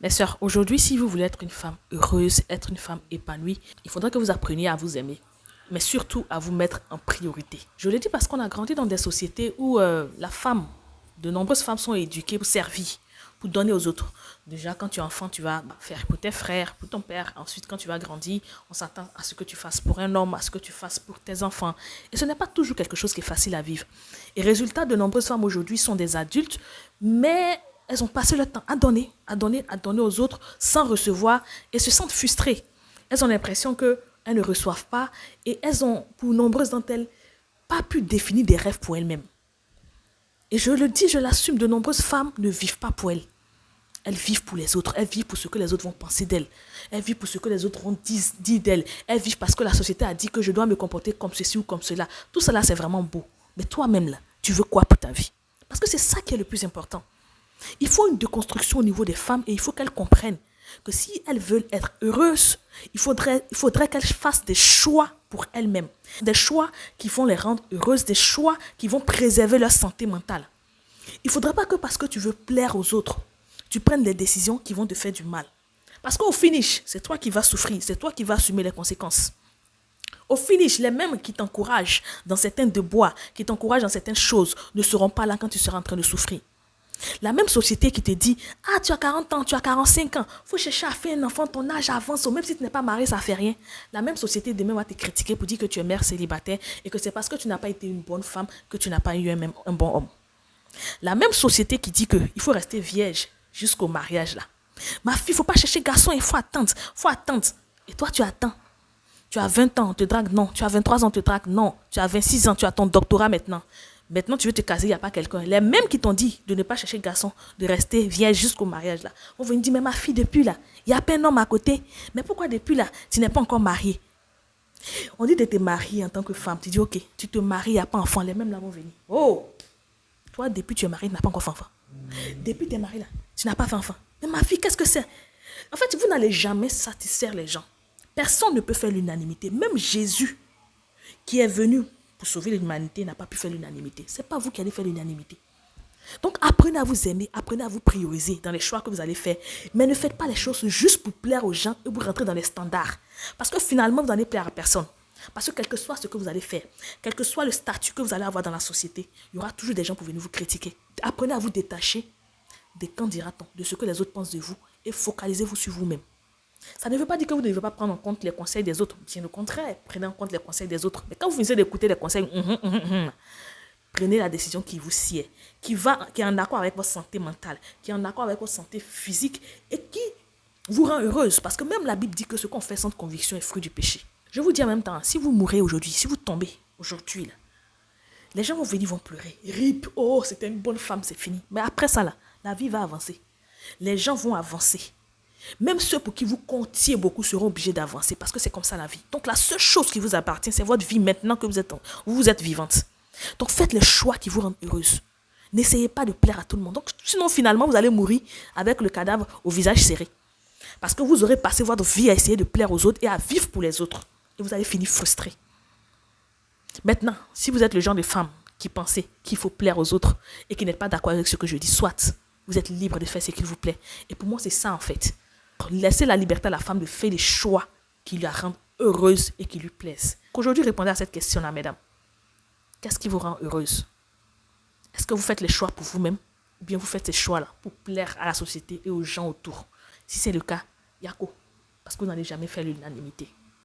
Mes sœurs, aujourd'hui, si vous voulez être une femme heureuse, être une femme épanouie, il faudra que vous appreniez à vous aimer, mais surtout à vous mettre en priorité. Je le dis parce qu'on a grandi dans des sociétés où la femme, de nombreuses femmes sont éduquées pour servir, pour donner aux autres. Déjà, quand tu es enfant, tu vas faire pour tes frères, pour ton père. Ensuite, quand tu vas grandir, on s'attend à ce que tu fasses pour un homme, à ce que tu fasses pour tes enfants. Et ce n'est pas toujours quelque chose qui est facile à vivre. Et résultat, de nombreuses femmes aujourd'hui sont des adultes, mais elles ont passé le temps à donner, à donner, à donner aux autres sans recevoir et se sentent frustrées. Elles ont l'impression qu'elles ne reçoivent pas et elles ont, pour nombreuses d'entre elles, pas pu définir des rêves pour elles-mêmes. Et je le dis, je l'assume, de nombreuses femmes ne vivent pas pour elles. Elles vivent pour les autres. Elles vivent pour ce que les autres vont penser d'elles. Elles vivent pour ce que les autres vont dire d'elles. Elles vivent parce que la société a dit que je dois me comporter comme ceci ou comme cela. Tout cela, c'est vraiment beau. Mais toi-même, là, tu veux quoi pour ta vie? Parce que c'est ça qui est le plus important. Il faut une déconstruction au niveau des femmes et il faut qu'elles comprennent que si elles veulent être heureuses, il faudrait qu'elles fassent des choix pour elles-mêmes. Des choix qui vont les rendre heureuses, des choix qui vont préserver leur santé mentale. Il ne faudrait pas que parce que tu veux plaire aux autres, tu prennes des décisions qui vont te faire du mal. Parce qu'au finish, c'est toi qui vas souffrir, c'est toi qui vas assumer les conséquences. Au finish, les mêmes qui t'encouragent dans certains déboires, qui t'encouragent dans certaines choses, ne seront pas là quand tu seras en train de souffrir. La même société qui te dit, ah, tu as 40 ans, tu as 45 ans, il faut chercher à faire un enfant, ton âge avance, même si tu n'es pas marié, ça ne fait rien. La même société demain va te critiquer pour dire que tu es mère célibataire et que c'est parce que tu n'as pas été une bonne femme que tu n'as pas eu un bon homme. La même société qui dit qu'il faut rester vierge jusqu'au mariage là. Ma fille, il ne faut pas chercher garçon, il faut attendre, faut attendre. Et toi, tu attends. Tu as 20 ans, on te drague, non. Tu as 23 ans, on te drague, non. Tu as 26 ans, tu as ton doctorat maintenant. Maintenant, tu veux te caser, il n'y a pas quelqu'un. Les mêmes qui t'ont dit de ne pas chercher garçon, de rester vierge jusqu'au mariage là. On va me dire, mais ma fille, depuis là, il n'y a pas un homme à côté. Mais pourquoi depuis là, tu n'es pas encore mariée? On dit de te marier en tant que femme. Tu dis, ok, tu te maries, il n'y a pas enfant. Les mêmes là vont venir. Oh! Toi, depuis tu es marié, tu n'as pas encore fait enfant. Depuis tu es marié là, tu n'as pas fait enfant. Mais ma fille, qu'est-ce que c'est? En fait, vous n'allez jamais satisfaire les gens. Personne ne peut faire l'unanimité. Même Jésus, qui est venu pour sauver l'humanité, n'a pas pu faire l'unanimité. Ce n'est pas vous qui allez faire l'unanimité. Donc, apprenez à vous aimer, apprenez à vous prioriser dans les choix que vous allez faire. Mais ne faites pas les choses juste pour plaire aux gens et pour rentrer dans les standards. Parce que finalement, vous n'allez plaire à personne. Parce que quel que soit ce que vous allez faire, quel que soit le statut que vous allez avoir dans la société, il y aura toujours des gens pour venir vous critiquer. Apprenez à vous détacher des quand dira-t-on, de ce que les autres pensent de vous et focalisez-vous sur vous-même. Ça ne veut pas dire que vous ne devez pas prendre en compte les conseils des autres. Bien au contraire, prenez en compte les conseils des autres. Mais quand vous finissez d'écouter les conseils, prenez la décision qui vous sied, qui est en accord avec votre santé mentale, qui est en accord avec votre santé physique et qui vous rend heureuse. Parce que même la Bible dit que ce qu'on fait sans conviction est fruit du péché. Je vous dis en même temps, si vous mourrez aujourd'hui, si vous tombez aujourd'hui, là, les gens vont venir, vont pleurer. Rip, oh, c'était une bonne femme, c'est fini. Mais après ça, là, la vie va avancer. Les gens vont avancer. Même ceux pour qui vous comptiez beaucoup seront obligés d'avancer parce que c'est comme ça la vie. Donc la seule chose qui vous appartient, c'est votre vie maintenant que vous êtes vivante. Donc faites les choix qui vous rendent heureuse. N'essayez pas de plaire à tout le monde. Donc sinon finalement vous allez mourir avec le cadavre au visage serré. Parce que vous aurez passé votre vie à essayer de plaire aux autres et à vivre pour les autres. Et vous allez finir frustré. Maintenant, si vous êtes le genre de femme qui pensez qu'il faut plaire aux autres et qui n'êtes pas d'accord avec ce que je dis, soit vous êtes libre de faire ce qu'il vous plaît. Et pour moi, c'est ça en fait. Laissez la liberté à la femme de faire des choix qui la rendent heureuse et qui lui plaisent. Aujourd'hui, répondez à cette question-là, mesdames. Qu'est-ce qui vous rend heureuse? Est-ce que vous faites les choix pour vous-même ou bien vous faites ces choix-là pour plaire à la société et aux gens autour? Si c'est le cas, Yako, parce que vous n'allez jamais faire l'unanimité.